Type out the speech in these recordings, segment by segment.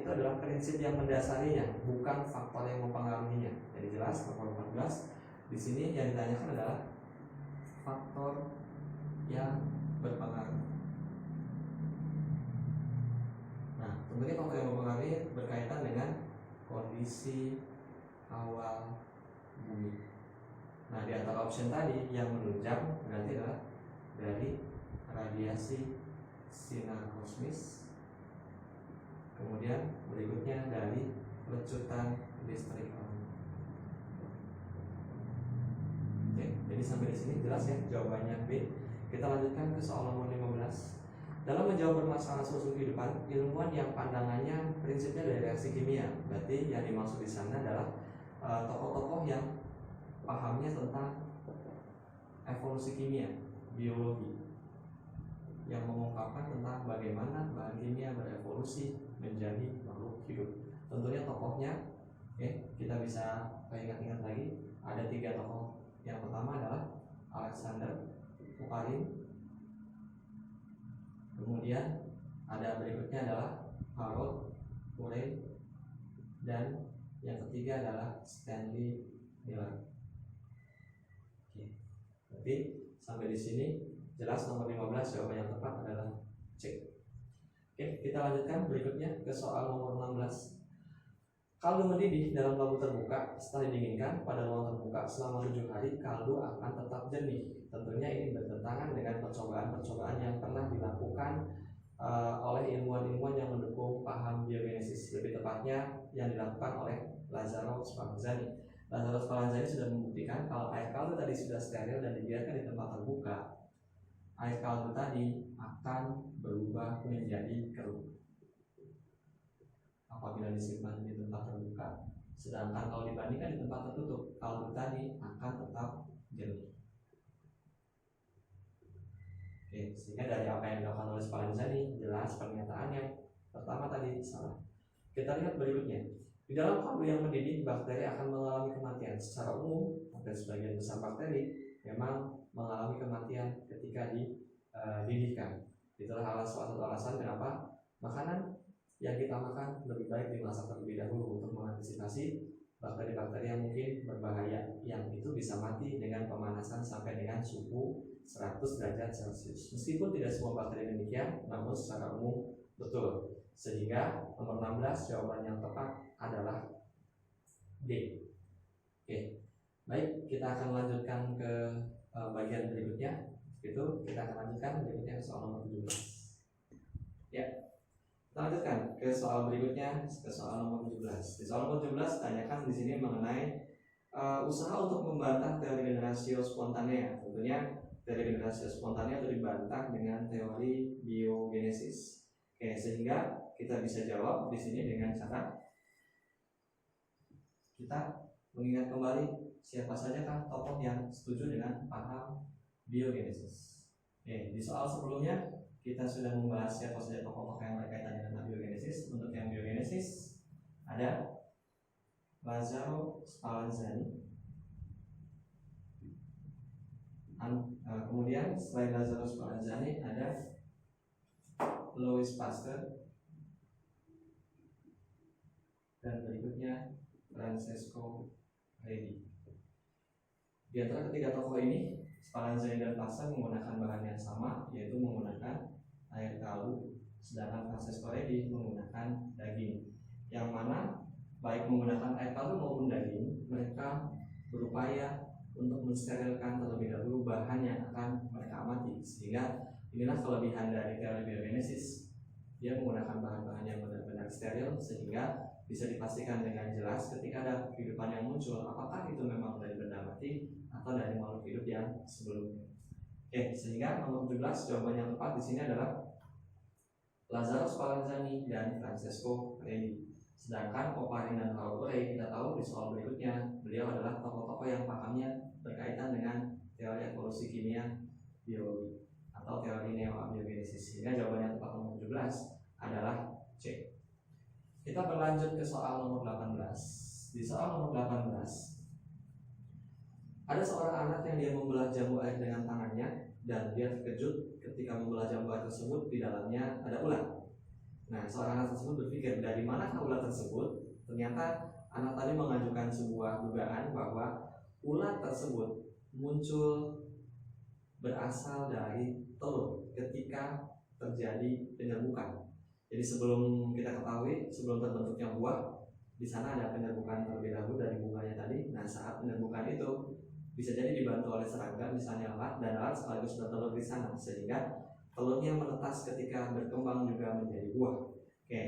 itu adalah prinsip yang mendasarinya, bukan faktor yang mempengaruhinya. Jadi jelas nomor 14 di sini yang ditanyakan adalah faktor yang berpengaruh. Nah, tentunya faktor yang mempengaruhi berkaitan dengan kondisi awal bumi. Nah, di antara option tadi yang menunjang berarti adalah dari radiasi sinar kosmis. Kemudian berikutnya dari lecutan listrik. Oke, jadi sampai di sini jelas ya jawabannya B. Kita lanjutkan ke soal nomor 15. Dalam menjawab permasalahan sosial kehidupan, ilmuwan yang pandangannya prinsipnya dari reaksi kimia. Berarti yang dimaksud di sana adalah tokoh-tokoh yang pahamnya tentang evolusi kimia, biologi, yang mengungkapkan tentang bagaimana bahan kimia berevolusi menjadi makhluk hidup. Tentunya tokohnya, kita bisa ingat-ingat lagi. Ada 3 tokoh. Yang pertama adalah Alexander Oparin. Kemudian ada berikutnya adalah Harold Urey, dan yang ketiga adalah Stanley Miller. Oke. Berarti sampai di sini jelas nomor 15 jawaban yang tepat adalah C. Oke, kita lanjutkan berikutnya ke soal nomor 16. Kaldu mendidih dalam lampu terbuka setelah didinginkan pada ruang terbuka selama 7 hari, kaldu akan tetap jernih. Tentunya ini bertentangan dengan percobaan-percobaan yang pernah dilakukan oleh ilmuwan-ilmuwan yang mendukung paham biogenesis, lebih tepatnya yang dilakukan oleh Lazzaro Spallanzani. Lazzaro Spallanzani sudah membuktikan kalau air kaldu tadi sudah steril dan dibiarkan di tempat terbuka, air kaldu tadi akan berubah menjadi keruh apabila disimpan di tempat terbuka. Sedangkan kalau dibandingkan di tempat tertutup, kaldu tadi akan tetap jernih. Oke, sehingga dari apa yang dilakukan oleh Spallanzani jelas pernyataannya pertama tadi salah. Kita lihat berikutnya. Di dalam kaldu yang mendidih, bakteri akan mengalami kematian. Secara umum, hampir sebagian besar bakteri memang mengalami kematian ketika dididihkan. Itulah salah satu alasan kenapa makanan yang kita makan lebih baik dimasak terlebih dahulu untuk mengantisipasi bakteri-bakteri yang mungkin berbahaya, yang itu bisa mati dengan pemanasan sampai dengan suhu 100 derajat Celcius. Meskipun tidak semua bakteri demikian, namun secara umum betul. Sehingga nomor 16 jawaban yang tepat adalah D. Oke, baik, kita akan lanjutkan ke bagian berikutnya. Itu kita akan lanjutkan berikutnya ke soal nomor 17. Ya, kita lanjutkan ke soal berikutnya, ke soal nomor 17. Di soal nomor 17 tanyakan di sini mengenai usaha untuk membantah teori generatio spontanea. Tentunya teori generatio spontanea itu dibantah dengan teori biogenesis. Oke, sehingga kita bisa jawab di sini dengan cara kita mengingat kembali siapa saja kan tokoh yang setuju dengan paham biogenesis. Oke, di soal sebelumnya kita sudah membahas siapa saja tokoh-tokoh yang berkaitan dengan biogenesis. Untuk yang biogenesis ada Lazzaro Spallanzani. Kemudian selain Lazzaro Spallanzani ada Louis Pasteur, dan berikutnya Francesco Redi. Di antara ketiga tokoh ini, Spallanzani dan Pasteur menggunakan bahan yang sama, yaitu menggunakan air kaldu, sedangkan Francesco Redi menggunakan daging. Yang mana baik menggunakan air kaldu maupun daging, mereka berupaya untuk mensterilkan terlebih dahulu bahan yang akan mereka amati. Sehingga inilah kelebihan dari teori biogenesis. Dia menggunakan bahan-bahan yang benar-benar steril sehingga bisa dipastikan dengan jelas ketika ada kehidupan yang muncul, apakah itu memang dari benda mati atau dari makhluk hidup yang sebelumnya. Oke, sehingga nomor 17 jawaban yang tepat di sini adalah Lazzaro Spallanzani dan Francesco Redi. Sedangkan Oparin dan Harold Urey kita tahu di soal berikutnya beliau adalah tokoh-tokoh yang pahamnya berkaitan dengan teori evolusi kimia biologi atau teori neo-abiogenesis. Sehingga jawaban yang tepat nomor 17 adalah C. Kita berlanjut ke soal nomor 18. Di soal nomor 18 ada seorang anak yang dia membelah jambu air dengan tangannya dan dia terkejut ketika membelah jambu air tersebut di dalamnya ada ular. Nah, seorang anak tersebut berpikir dari manakah ulat tersebut. Ternyata anak tadi mengajukan sebuah dugaan bahwa ulat tersebut muncul berasal dari telur ketika terjadi penyerbukan. Jadi sebelum kita ketahui, sebelum terbentuknya buah, di sana ada penyerbukan terlebih dahulu dari bunganya tadi. Nah, saat penyerbukan itu bisa jadi dibantu oleh serangga, misalnya lalat, dan lalat sekaligus bertelur di sana, sehingga telurnya menetas ketika berkembang juga menjadi buah. Oke,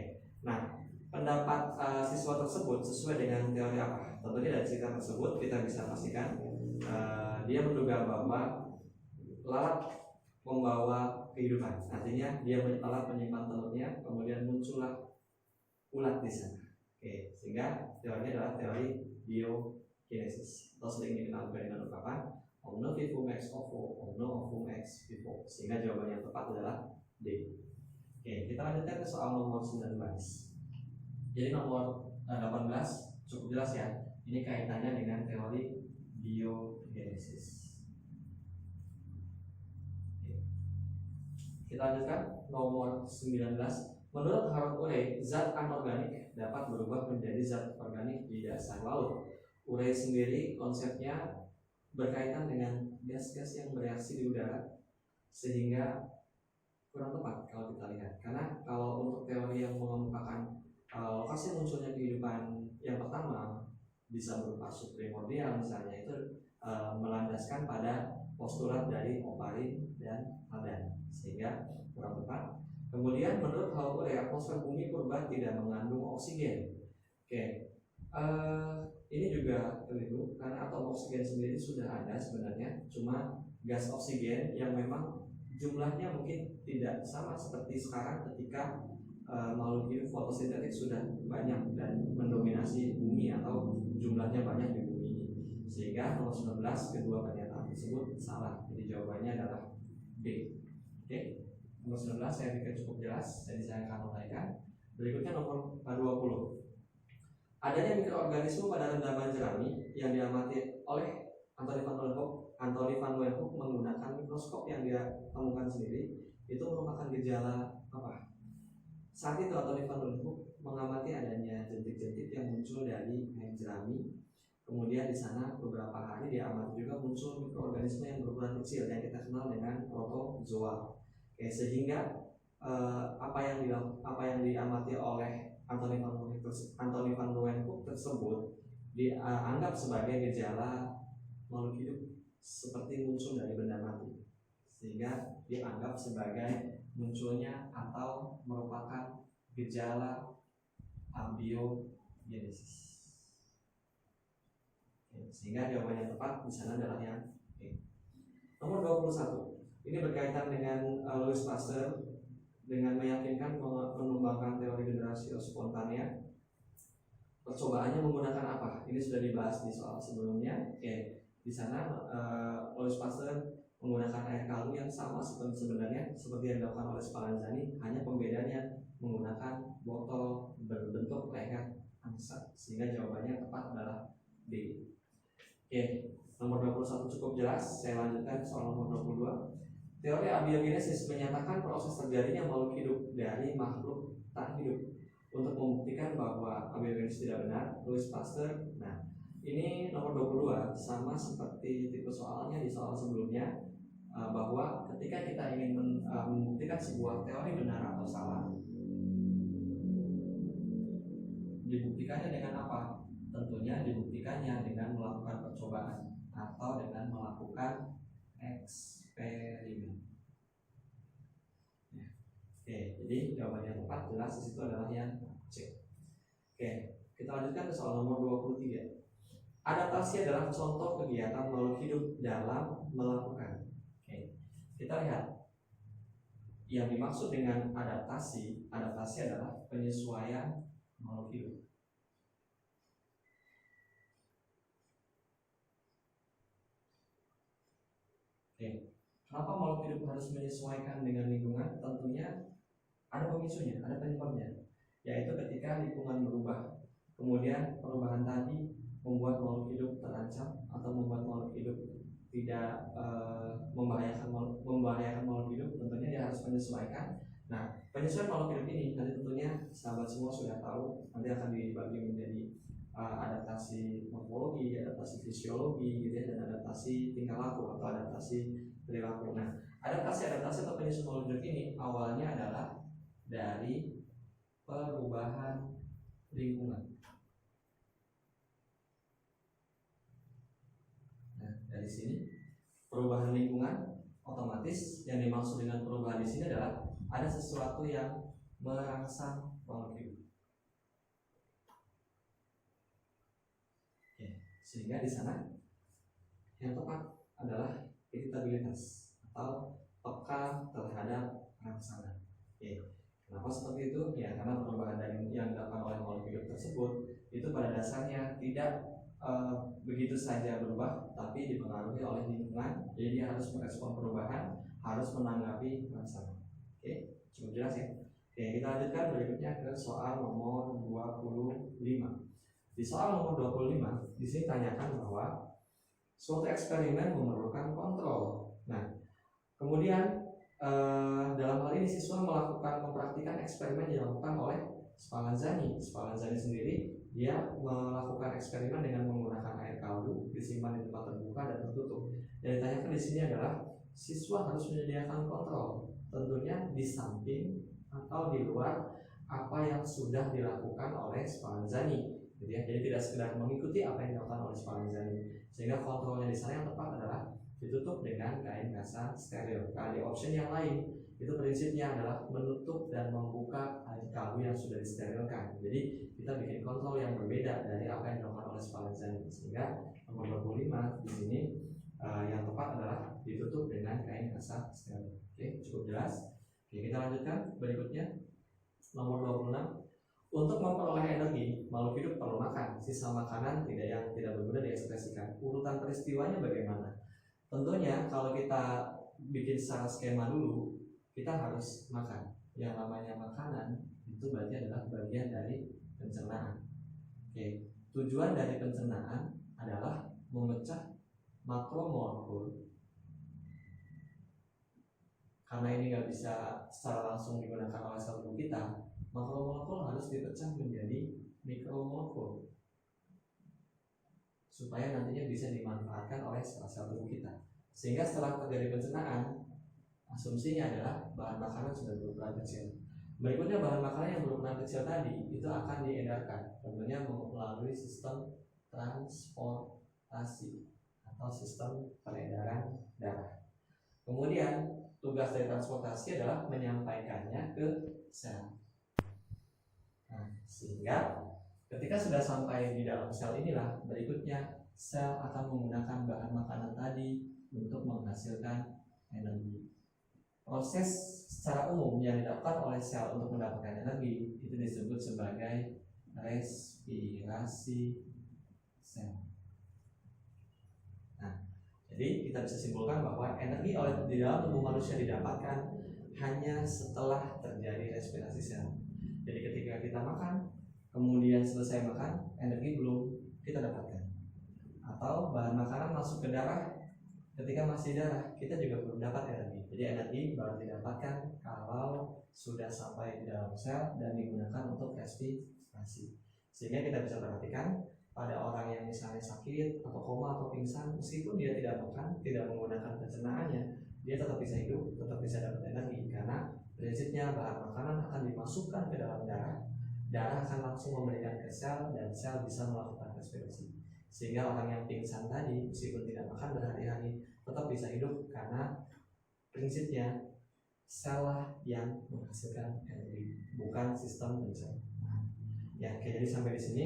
nah pendapat siswa tersebut sesuai dengan teori apa? Tentunya dari cerita tersebut kita bisa pastikan dia menduga bahwa lalat membawa kehidupan. Artinya dia lalat menyimpan telurnya, kemudian muncullah ulat di sana. Oke, sehingga teorinya adalah teori biokinesis atau sering dikenal juga dengan ungkapan omno vivum ex ovo, omno ovum ex vivo. Sehingga jawaban yang tepat adalah D. Oke, kita lanjutkan ke soal nomor 19. Jadi nomor 18 cukup jelas ya. Ini kaitannya dengan teori biokinesis. Kita lanjutkan nomor 19. Menurut Harold Urey, zat anorganik dapat berubah menjadi zat organik di dasar laut. Urey sendiri konsepnya berkaitan dengan gas-gas yang bereaksi di udara, sehingga kurang tepat kalau kita lihat. Karena kalau untuk teori yang mengemukakan lokasi munculnya kehidupan yang pertama bisa berupa subprimordial misalnya, itu melandaskan pada postulat dari Oparin dan Adan, sehingga kurang tepat. Kemudian menurut Harold Urey, atmosfer bumi purba tidak mengandung oksigen. Oke, ini juga keliru karena atom oksigen sendiri sudah ada sebenarnya, cuma gas oksigen yang memang jumlahnya mungkin tidak sama seperti sekarang ketika makhluk hidup fotosintetik sudah banyak dan mendominasi bumi atau jumlahnya banyak di bumi ini, sehingga nomor 19 kedua pernyataan tersebut salah. Jadi jawabannya adalah B. Oke, nomor 19 saya pikir cukup jelas, jadi saya akan uraikan. Berikutnya nomor 20. Adanya mikroorganisme pada rendaman jerami yang diamati oleh Anthony van Leeuwenhoek menggunakan mikroskop yang dia temukan sendiri, itu merupakan gejala apa? Saat itu Anthony van Leeuwenhoek mengamati adanya jentik-jentik yang muncul dari air jerami. Kemudian di sana beberapa hari dia amati juga muncul mikroorganisme yang berukuran kecil yang kita kenal dengan protozoa. Sehingga apa yang diamati oleh Anthony van Leeuwenhoek tersebut dianggap sebagai gejala makhluk hidup seperti muncul dari benda mati, sehingga dianggap sebagai munculnya atau merupakan gejala abiogenesis. Sehingga jawaban yang tepat di sana adalah yang E. Nomor 21. Ini berkaitan dengan Louis Pasteur dengan meyakinkan mengembangkan teori generasi spontanea. Percobaannya menggunakan apa? Ini sudah dibahas di soal sebelumnya. Oke, di sana Louis Pasteur menggunakan air kaldu yang sama sebenarnya seperti yang dilakukan oleh Spallanzani, hanya pembedanya menggunakan botol berbentuk leher angsa, sehingga jawabannya tepat adalah B. Oke, nomor 21 cukup jelas. Saya lanjutkan soal nomor 22. Teori abiogenesis menyatakan proses terjadinya makhluk hidup dari makhluk tak hidup. Untuk membuktikan bahwa abiogenesis tidak benar, Louis Pasteur. Nah, ini nomor 22 sama seperti tipe soalnya di soal sebelumnya, bahwa ketika kita ingin membuktikan sebuah teori benar atau salah, dibuktikannya dengan apa? Tentunya dibuktikannya dengan melakukan percobaan atau dengan melakukan eksperimen. Oke, jadi jawaban yang tepat jelas di situ adalah yang C. Oke, kita lanjutkan ke soal nomor 23. Adaptasi adalah contoh kegiatan makhluk hidup dalam melakukan. Oke, kita lihat yang dimaksud dengan adaptasi adalah penyesuaian makhluk hidup. Oke, kenapa makhluk hidup harus menyesuaikan dengan lingkungan? Tentunya ada pemicunya, ada penyebabnya, yaitu ketika lingkungan berubah, kemudian perubahan tadi membuat makhluk hidup terancam atau membuat makhluk hidup tidak membahayakan makhluk hidup, tentunya dia harus menyesuaikan. Nah, penyesuaian makhluk hidup ini nanti tentunya sahabat semua sudah tahu, nanti akan dibagi menjadi adaptasi morfologi, adaptasi fisiologi, gitu ya, dan adaptasi tingkah laku atau adaptasi perilaku. Nah, adaptasi atau penyesuaian makhluk hidup ini awalnya adalah dari perubahan lingkungan. Nah, dari sini perubahan lingkungan, otomatis yang dimaksud dengan perubahan di sini adalah ada sesuatu yang merangsang makhluk hidup. Sehingga di sana yang tepat adalah iritabilitas atau peka terhadap rangsangan. Kenapa seperti itu? Ya karena perubahan yang dilakukan oleh makhluk hidup tersebut itu pada dasarnya tidak begitu saja berubah, tapi dipengaruhi oleh lingkungan. Jadi dia harus merespon perubahan, harus menanggapi rangsangan. Cukup jelas ya. Kita lanjutkan berikutnya ke soal nomor 25. Di soal nomor 25, di sini tanyakan bahwa suatu eksperimen memerlukan kontrol. Nah, kemudian dalam hal ini siswa mempraktikkan eksperimen yang dilakukan oleh Spallanzani. Spallanzani sendiri dia melakukan eksperimen dengan menggunakan air kaldu disimpan di tempat terbuka dan tertutup. Yang ditanyakan di sini adalah siswa harus menyediakan kontrol, tentunya di samping atau di luar apa yang sudah dilakukan oleh Spallanzani. Jadi tidak sekedar mengikuti apa yang dilakukan oleh Spallanzani, sehingga kontrolnya di sana yang tepat adalah ditutup dengan kain kasa steril. Karena di option yang lain itu prinsipnya adalah menutup dan membuka air kaldu yang sudah disterilkan. Jadi kita bikin kontrol yang berbeda dari apa yang dilakukan oleh Spallanzani, sehingga nomor 25 di sini yang tepat adalah ditutup dengan kain kasa steril. Cukup jelas. Kita lanjutkan berikutnya nomor 26. Untuk memperoleh energi, makhluk hidup perlu makan. Sisa makanan yang tidak berguna diekspresikan. Urutan peristiwanya bagaimana? Tentunya kalau kita bikin secara skema dulu, kita harus makan. Yang namanya makanan itu berarti adalah bagian dari pencernaan. Tujuan dari pencernaan adalah memecah makromolekul. Karena ini nggak bisa secara langsung digunakan oleh sel tubuh kita, makromolekul harus dipecah menjadi mikromolekul supaya nantinya bisa dimanfaatkan oleh sel-sel tubuh kita. Sehingga setelah terjadi pencernaan, asumsinya adalah bahan makanan sudah berukuran kecil. Berikutnya bahan makanan yang berukuran kecil tadi itu akan diedarkan, tentunya melalui sistem transportasi atau sistem peredaran darah. Kemudian tugas dari transportasi adalah menyampaikannya ke sel. Nah, sehingga ketika sudah sampai di dalam sel inilah, berikutnya sel akan menggunakan bahan makanan tadi untuk menghasilkan energi. Proses secara umum yang dilakukan oleh sel untuk mendapatkan energi itu disebut sebagai respirasi sel. Nah, jadi kita bisa simpulkan bahwa energi di dalam tubuh manusia didapatkan hanya setelah terjadi respirasi sel. Jadi ketika kita makan, kemudian selesai makan, energi belum kita dapatkan. Atau bahan makanan masuk ke darah, ketika masih darah, kita juga belum dapat energi. Jadi energi baru didapatkan kalau sudah sampai di dalam sel dan digunakan untuk respirasi. Sehingga kita bisa perhatikan pada orang yang misalnya sakit atau koma atau pingsan, meskipun dia tidak makan, tidak menggunakan pencernaannya, dia tetap bisa hidup, tetap bisa dapat energi. Karena prinsipnya bahan makanan akan dimasukkan ke dalam darah, darah akan langsung memberikan ke sel dan sel bisa melakukan respirasi. Sehingga orang yang pingsan tadi meskipun tidak makan berhari-hari tetap bisa hidup karena prinsipnya sel yang menghasilkan energi, bukan sistem pencernaan. Ya, jadi sampai di sini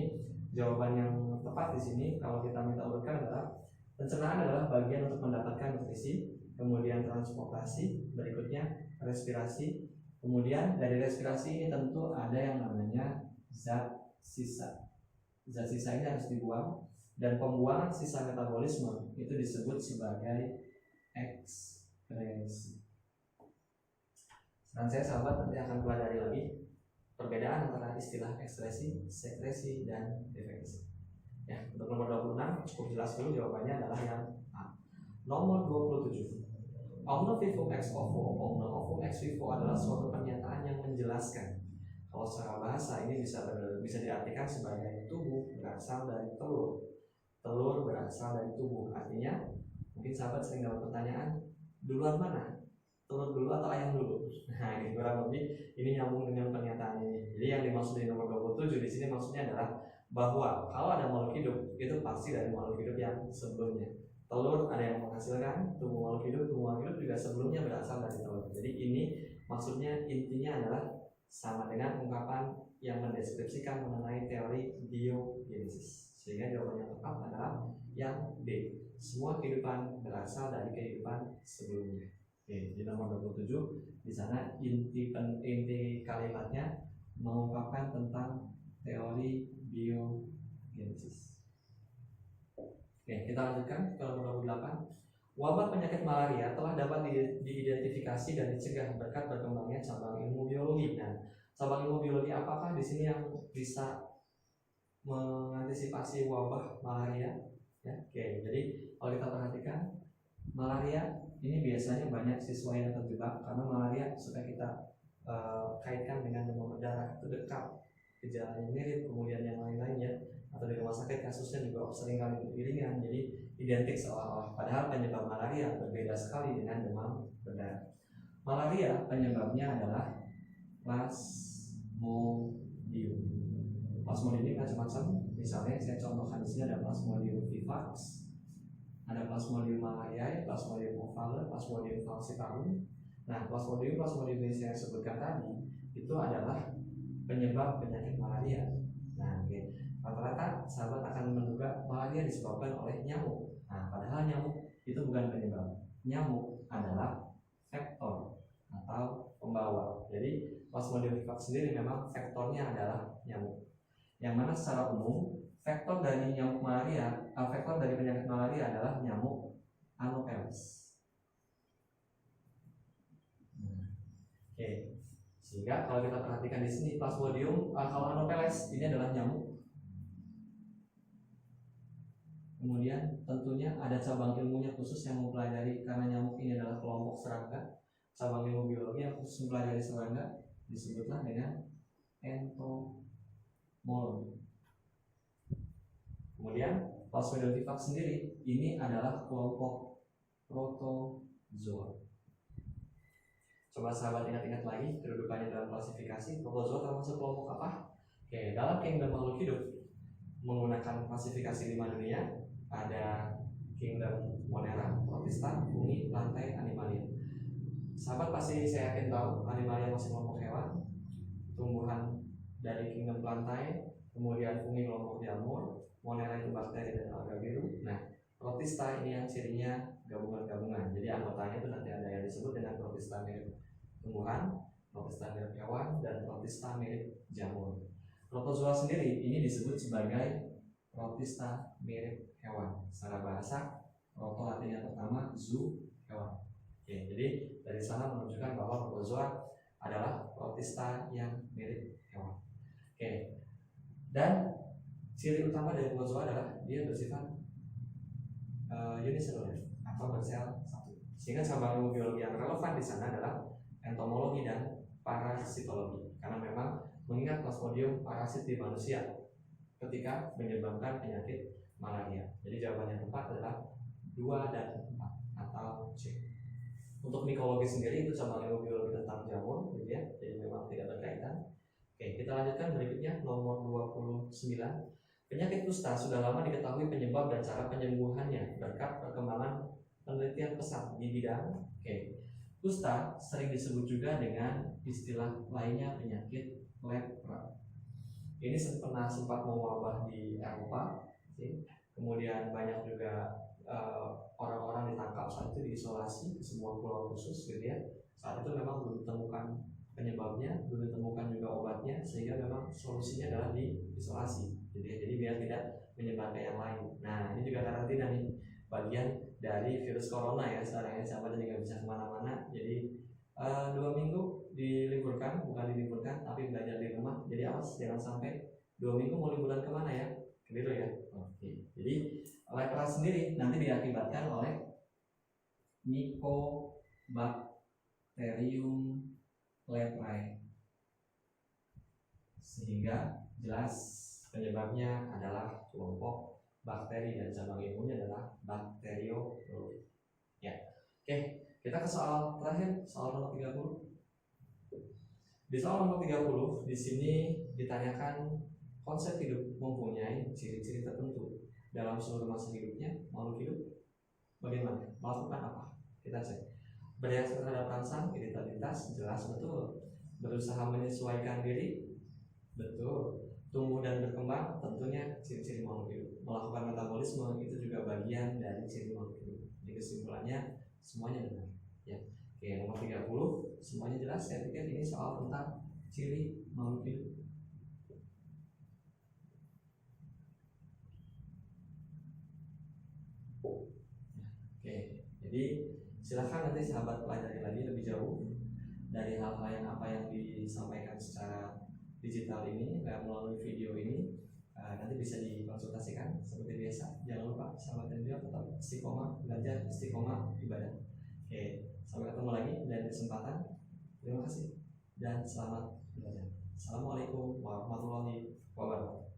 jawaban yang tepat di sini kalau kita minta urutkan adalah pencernaan adalah bagian untuk mendapatkan nutrisi, kemudian transportasi, berikutnya respirasi, kemudian dari respirasi ini tentu ada yang namanya zat sisa. Zat sisa ini harus dibuang dan pembuangan sisa metabolisme itu disebut sebagai ekskresi. Sekarang saya sahabat nanti akan pelajari lagi perbedaan antara istilah ekskresi, sekresi, dan defeksi. Ya, untuk nomor 26 cukup jelas dulu jawabannya adalah yang A. Nomor 27. Omne vivum ex ovo, omne ovum ex vivo adalah suatu pernyataan yang menjelaskan. Kalau secara bahasa ini bisa diartikan sebagai tubuh berasal dari telur. Telur berasal dari tubuh. Artinya mungkin sahabat sering dapat pertanyaan, duluan mana? Telur dulu atau ayam dulu? Nah, ini kurang lebih ini nyambung dengan pernyataan ini. Jadi yang dimaksud di nomor 27 di sini maksudnya adalah bahwa kalau ada makhluk hidup itu pasti dari makhluk hidup yang sebelumnya. Telur ada yang menghasilkan tubuh makhluk hidup juga sebelumnya berasal dari telur. Jadi ini maksudnya intinya adalah sama dengan ungkapan yang mendeskripsikan mengenai teori biogenesis. Sehingga jawaban yang tepat adalah yang D. Semua kehidupan berasal dari kehidupan sebelumnya. Oke, di nomor 27 di sana inti kalimatnya mengungkapkan tentang teori biogenesis. Oke, kita lanjutkan ke nomor 28. Wabah penyakit malaria telah dapat diidentifikasi dan dicegah berkat berkembangnya cabang ilmu biologi. Nah, cabang ilmu biologi apakah di sini yang bisa mengantisipasi wabah malaria? Ya, oke. Jadi kalau kita perhatikan malaria ini biasanya banyak siswa yang terjebak karena malaria supaya kita kaitkan dengan demam berdarah itu dekat, gejalanya mirip, kemudian yang lain-lainnya, atau di rumah sakit kasusnya juga seringkali beriringan, jadi identik seolah-olah. Padahal penyebab malaria berbeda sekali dengan demam berdarah. Malaria penyebabnya adalah Plasmodium. Plasmodium ini macam-macam. Misalnya saya contohkan di sini ada Plasmodium vivax, ada Plasmodium malariae, Plasmodium ovale, Plasmodium falciparum. Nah, Plasmodium yang saya sebutkan tadi itu adalah penyebab penyakit malaria. Nah, oke. Rata-rata sahabat akan menduga malaria disebabkan oleh nyamuk. Nah, padahal nyamuk itu bukan penyebab. Nyamuk adalah faktor atau pembawa. Jadi Plasmodium vivax sendiri memang faktornya adalah nyamuk. Yang mana secara umum faktor dari nyamuk malaria, faktor dari penyakit malaria adalah nyamuk Anopheles. Oke. Sehingga kalau kita perhatikan di sini Plasmodium, kalau Anopheles ini adalah nyamuk. Kemudian tentunya ada cabang ilmunya khusus yang mempelajari, karena nyamuk ini adalah kelompok serangga. Cabang ilmu biologi yang khusus mempelajari serangga disebutlah dengan entomologi. Kemudian Plasmodium vivax sendiri ini adalah kelompok protozoa. Coba sahabat ingat-ingat lagi kedudukannya dalam klasifikasi. Protozoa termasuk kelompok apa? Oke, dalam kingdom makhluk hidup menggunakan klasifikasi 5 dunia, ada kingdom Monera, Protista, Fungi, Plantae, Animalia. Sahabat pasti saya yakin tahu Animalia masih kelompok hewan, tumbuhan dari kingdom Plantae, kemudian Fungi kelompok jamur, Monera itu bakteri dan alga biru. Nah, Protista ini yang cirinya gabungan-gabungan. Jadi anggotanya itu nanti ada yang disebut dengan Protista mirip tumbuhan, Protista mirip hewan, dan Protista mirip jamur. Protozoa sendiri ini disebut sebagai Protista mirip hewan. Secara bahasa, proto artinya pertama, zoo hewan. Oke, jadi dari sana menunjukkan bahwa protozoa adalah Protista yang mirip hewan. Oke, dan ciri utama dari protozoa adalah dia bersifat uniseluler atau bersel satu. Sehingga cabang ilmu biologi yang relevan di sana adalah entomologi dan parasitologi, karena memang mengingat Plasmodium parasit di manusia ketika menyebabkan penyakit malaria. Jadi jawaban yang tepat adalah 2 dan 4 atau C. Untuk mikologi sendiri itu cabang ilmu biologi tentang jamur, gitu ya. Jadi memang tidak berkaitan. Oke, kita lanjutkan berikutnya nomor 29. Penyakit kusta sudah lama diketahui penyebab dan cara penyembuhannya berkat perkembangan penelitian pesat di bidang kusta sering disebut juga dengan istilah lainnya penyakit lepra. Ini pernah sempat mewabah di Eropa, kemudian banyak juga orang-orang ditangkap saat itu diisolasi ke sebuah pulau khusus, gitu ya. Saat itu memang belum ditemukan penyebabnya, belum ditemukan juga obatnya, sehingga memang solusinya adalah diisolasi. Jadi biar tidak menyebar ke yang lain. Nah, ini juga karantina nih, bagian dari virus corona ya. Sekarang ini sahabat jadi nggak bisa kemana-mana. Jadi 2 minggu diliburkan, bukan diliburkan, tapi belajar di rumah. Jadi awas jangan sampai 2 minggu mau liburan kemana ya, keliru ya. Oke. Jadi lepra sendiri nanti diakibatkan oleh Bacterium leprae, sehingga jelas penyebabnya adalah kelompok bakteri dan cabang ilmunya adalah bakteriologi. Ya. Oke, kita ke soal terakhir, soal nomor 30. Di soal nomor 30 di sini ditanyakan konsep hidup mempunyai ciri-ciri tertentu. Dalam seluruh masa hidupnya, makhluk hidup bagaimana? Melakukan apa? Kita cek. Bereaksi terhadap rangsang, iritabilitas, jelas betul. Berusaha menyesuaikan diri, betul. Tumbuh dan berkembang, tentunya ciri-ciri makhluk hidup. Melakukan metabolisme itu juga bagian dari ciri makhluk hidup. Jadi kesimpulannya semuanya benar. Ya. Oke, nomor 30 semuanya jelas. Saya pikir ini soal tentang ciri makhluk hidup. Oke, jadi silahkan nanti sahabat pelajari lagi lebih jauh dari hal-hal yang apa yang disampaikan secara digital ini melalui video ini. Nanti bisa dikonsultasikan seperti biasa. Jangan lupa sahabat dan dia tetap istiqomah belajar, istiqomah ibadah. Oke, sampai ketemu lagi dan kesempatan. Terima kasih dan selamat belajar. Assalamualaikum warahmatullahi wabarakatuh.